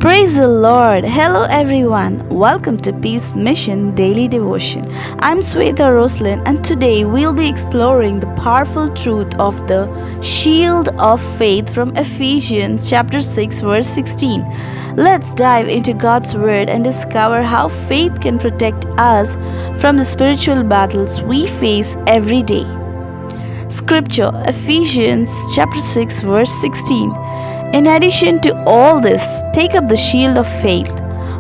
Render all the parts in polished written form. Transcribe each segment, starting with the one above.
Praise the Lord. Hello everyone. Welcome to Peace Mission Daily Devotion. I'm Sweta Roslin and today we'll be exploring the powerful truth of the shield of faith from Ephesians chapter 6 verse 16. Let's dive into God's word and discover how faith can protect us from the spiritual battles we face every day. Scripture, Ephesians chapter 6 verse 16. In addition to all this, take up the shield of faith,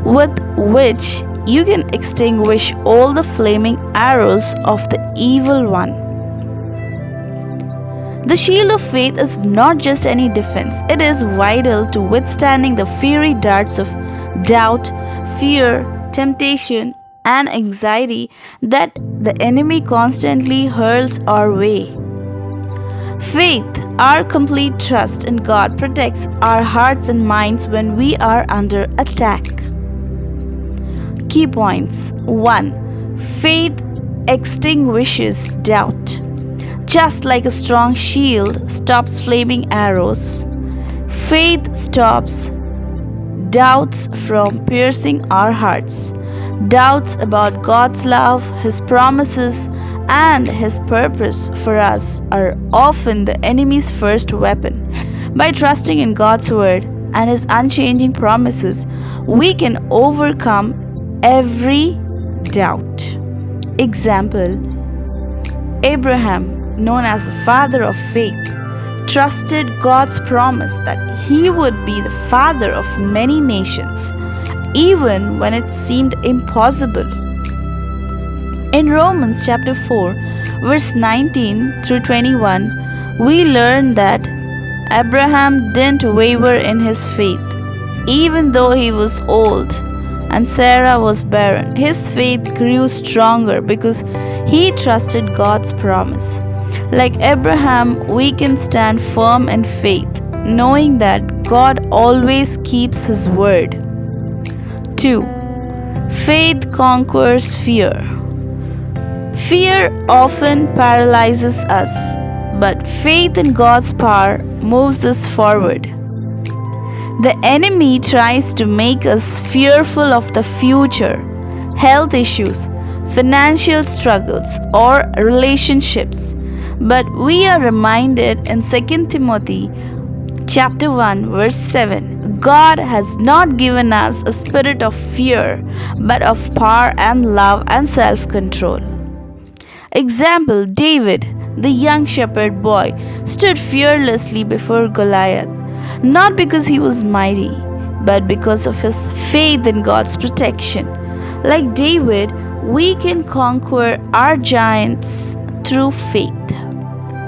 with which you can extinguish all the flaming arrows of the evil one. The shield of faith is not just any defense, it is vital to withstanding the fiery darts of doubt, fear, temptation, and anxiety that the enemy constantly hurls our way. Faith, our complete trust in God, protects our hearts and minds when we are under attack. Key points 1. Faith extinguishes doubt. Just like a strong shield stops flaming arrows, faith stops doubts from piercing our hearts. Doubts about God's love, His promises, and His purpose for us are often the enemy's first weapon. By trusting in God's word and His unchanging promises, we can overcome every doubt. Example: Abraham, known as the father of faith, trusted God's promise that he would be the father of many nations, even when it seemed impossible. In Romans chapter 4, verse 19 through 21, we learn that Abraham didn't waver in his faith. Even though he was old and Sarah was barren, his faith grew stronger because he trusted God's promise. Like Abraham, we can stand firm in faith, knowing that God always keeps His word. 2. Faith conquers fear. Fear often paralyzes us, but faith in God's power moves us forward. The enemy tries to make us fearful of the future, health issues, financial struggles, or relationships. But we are reminded in 2 Timothy chapter 1 verse 7, God has not given us a spirit of fear, but of power and love and self-control. Example: David, the young shepherd boy, stood fearlessly before Goliath, not because he was mighty, but because of his faith in God's protection. Like David, we can conquer our giants through faith.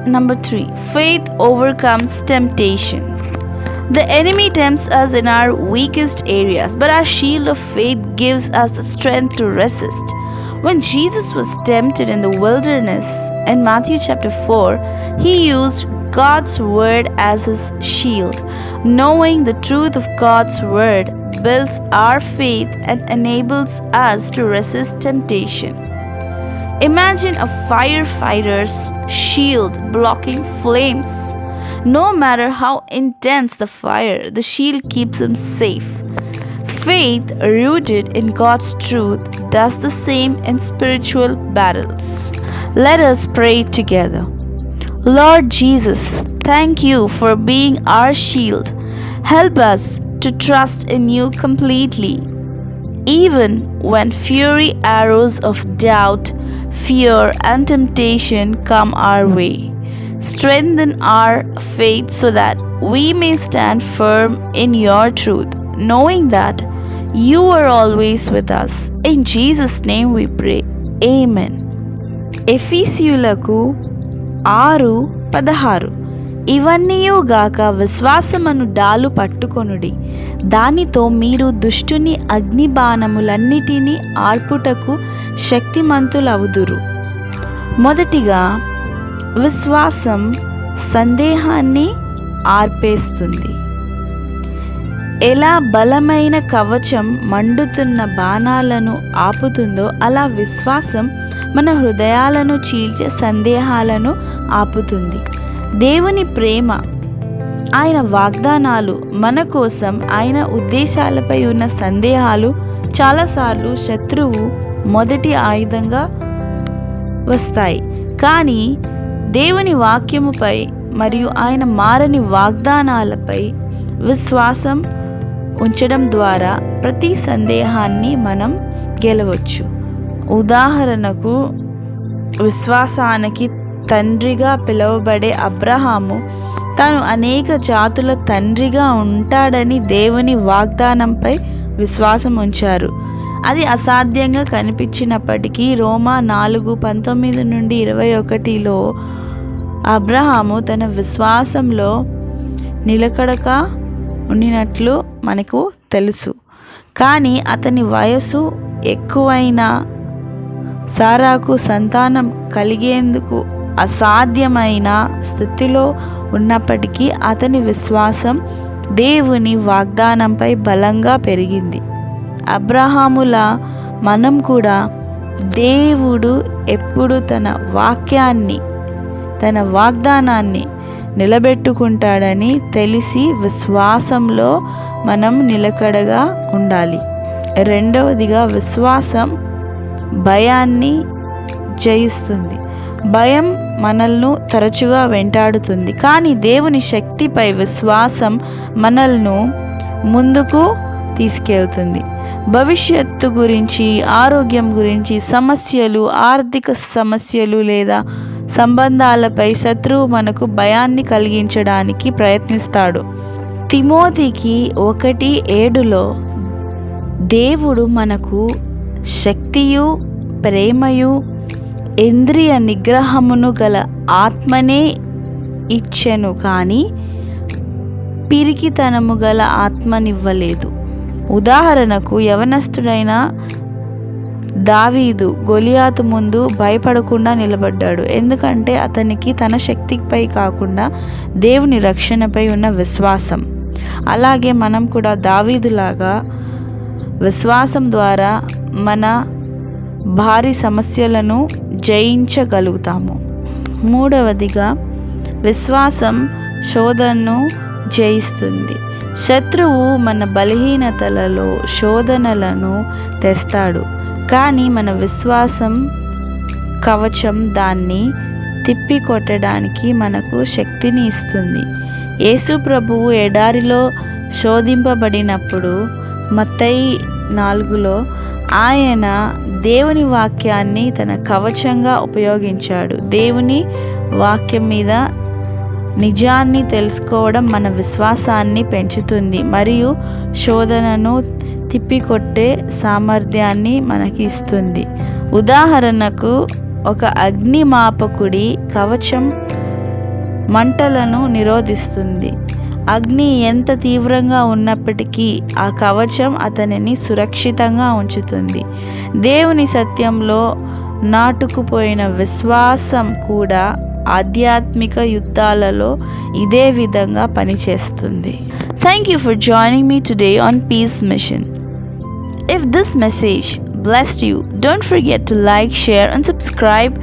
Number 3. Faith overcomes temptation. The enemy tempts us in our weakest areas, but our shield of faith gives us the strength to resist. When Jesus was tempted in the wilderness in Matthew chapter 4, He used God's word as His shield. Knowing the truth of God's word builds our faith and enables us to resist temptation. Imagine a firefighter's shield blocking flames. No matter how intense the fire, the shield keeps him safe. Faith rooted in God's truth does the same in spiritual battles. Let us pray together. Lord Jesus, thank You for being our shield. Help us to trust in You completely, even when fiery arrows of doubt, fear, and temptation come our way. Strengthen our faith so that we may stand firm in Your truth, knowing that You are always with us. In Jesus' name we pray. Amen. ఎఫీసీయులకు 6:16 ఇవన్నీయుగాక విశ్వాసమను డాలు పట్టుకొనుడి, దానితో మీరు దుష్టుని అగ్నిబాణములన్నిటినీ ఆర్పుటకు శక్తిమంతులవుదురు. మొదటిగా, విశ్వాసం సందేహాన్ని ఆర్పేస్తుంది. ఎలా బలమైన కవచం మండుతున్న బాణాలను ఆపుతుందో, అలా విశ్వాసం మన హృదయాలను చీల్చే సందేహాలను ఆపుతుంది. దేవుని ప్రేమ ఆయన వాగ్దానాలు మన కోసం, ఆయన ఉద్దేశాలపై ఉన్న సందేహాలు చాలాసార్లు శత్రువు మొదటి ఆయుధంగా వస్తాయి. కానీ దేవుని వాక్యముపై మరియు ఆయన మారని వాగ్దానాలపై విశ్వాసం ఉంచడం ద్వారా ప్రతి సందేహాన్ని మనం గెలవచ్చు. ఉదాహరణకు, విశ్వాసానికి తండ్రిగా పిలువబడే అబ్రహాము తాను అనేక జాతుల తండ్రిగా ఉంటాడని దేవుని వాగ్దానంపై విశ్వాసం ఉంచారు. అది అసాధ్యంగా కనిపించినప్పటికీ రోమా 4:19-21లో అబ్రహాము తన విశ్వాసంలో నిలకడగా ఉండినట్లు మనకు తెలుసు. కానీ అతని వయసు ఎక్కువైన సారాకు సంతానం కలిగేందుకు అసాధ్యమైన స్థితిలో ఉన్నప్పటికీ అతని విశ్వాసం దేవుని వాగ్దానంపై బలంగా పెరిగింది. అబ్రహాములా మనం కూడా దేవుడు ఎప్పుడు తన వాగ్దానాన్ని నిలబెట్టుకుంటాడని తెలిసి విశ్వాసంలో మనం నిలకడగా ఉండాలి. రెండవదిగా, విశ్వాసం భయాన్ని జయిస్తుంది. భయం మనల్ని తరచుగా వెంటాడుతుంది, కానీ దేవుని శక్తిపై విశ్వాసం మనల్ని ముందుకు తీసుకెళ్తుంది. భవిష్యత్తు గురించి, ఆరోగ్యం గురించి సమస్యలు, ఆర్థిక సమస్యలు లేదా సంబంధాలపై శత్రువు మనకు భయాన్ని కలిగించడానికి ప్రయత్నిస్తాడు. తిమోతికి 1:7లో దేవుడు మనకు శక్తియు, ప్రేమయు, ఇంద్రియ నిగ్రహమును గల ఆత్మనే ఇచ్చెను, కానీ పిరికితనము గల ఆత్మనివ్వలేదు. ఉదాహరణకు, యవనస్తుడైన దావీదు గొలియాతు ముందు భయపడకుండా నిలబడ్డాడు, ఎందుకంటే అతనికి తన శక్తిపై కాకుండా దేవుని రక్షణపై ఉన్న విశ్వాసం. అలాగే మనం కూడా దావీదులాగా విశ్వాసం ద్వారా మన భారీ సమస్యలను జయించగలుగుతాము. మూడవదిగా, విశ్వాసం శోధనను జయిస్తుంది. శత్రువు మన బలహీనతలలో శోధనలను తెస్తాడు, కానీ మన విశ్వాసం కవచం దాన్ని తిప్పికొట్టడానికి మనకు శక్తిని ఇస్తుంది. యేసు ప్రభువు ఎడారిలో శోధింపబడినప్పుడు మత్తయి 4లో ఆయన దేవుని వాక్యాన్ని తన కవచంగా ఉపయోగించాడు. దేవుని వాక్యం మీద నిజాన్ని తెలుసుకోవడం మన విశ్వాసాన్ని పెంచుతుంది మరియు శోధనను తిప్పికొట్టే సామర్థ్యాన్ని మనకి ఇస్తుంది. ఉదాహరణకు, ఒక అగ్నిమాపకుడి కవచం మంటలను నిరోధిస్తుంది. అగ్ని ఎంత తీవ్రంగా ఉన్నప్పటికీ ఆ కవచం అతనిని సురక్షితంగా ఉంచుతుంది. దేవుని సత్యంలో నాటుకుపోయిన విశ్వాసం కూడా ఆధ్యాత్మిక యుద్ధాలలో ఇదే విధంగా పనిచేస్తుంది. Thank you for joining me today on Peace Mission. If this message blessed you, don't forget to like, share and subscribe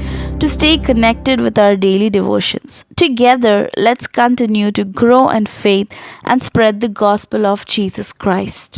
to stay connected with our daily devotions. Together, let's continue to grow in faith and spread the gospel of Jesus Christ.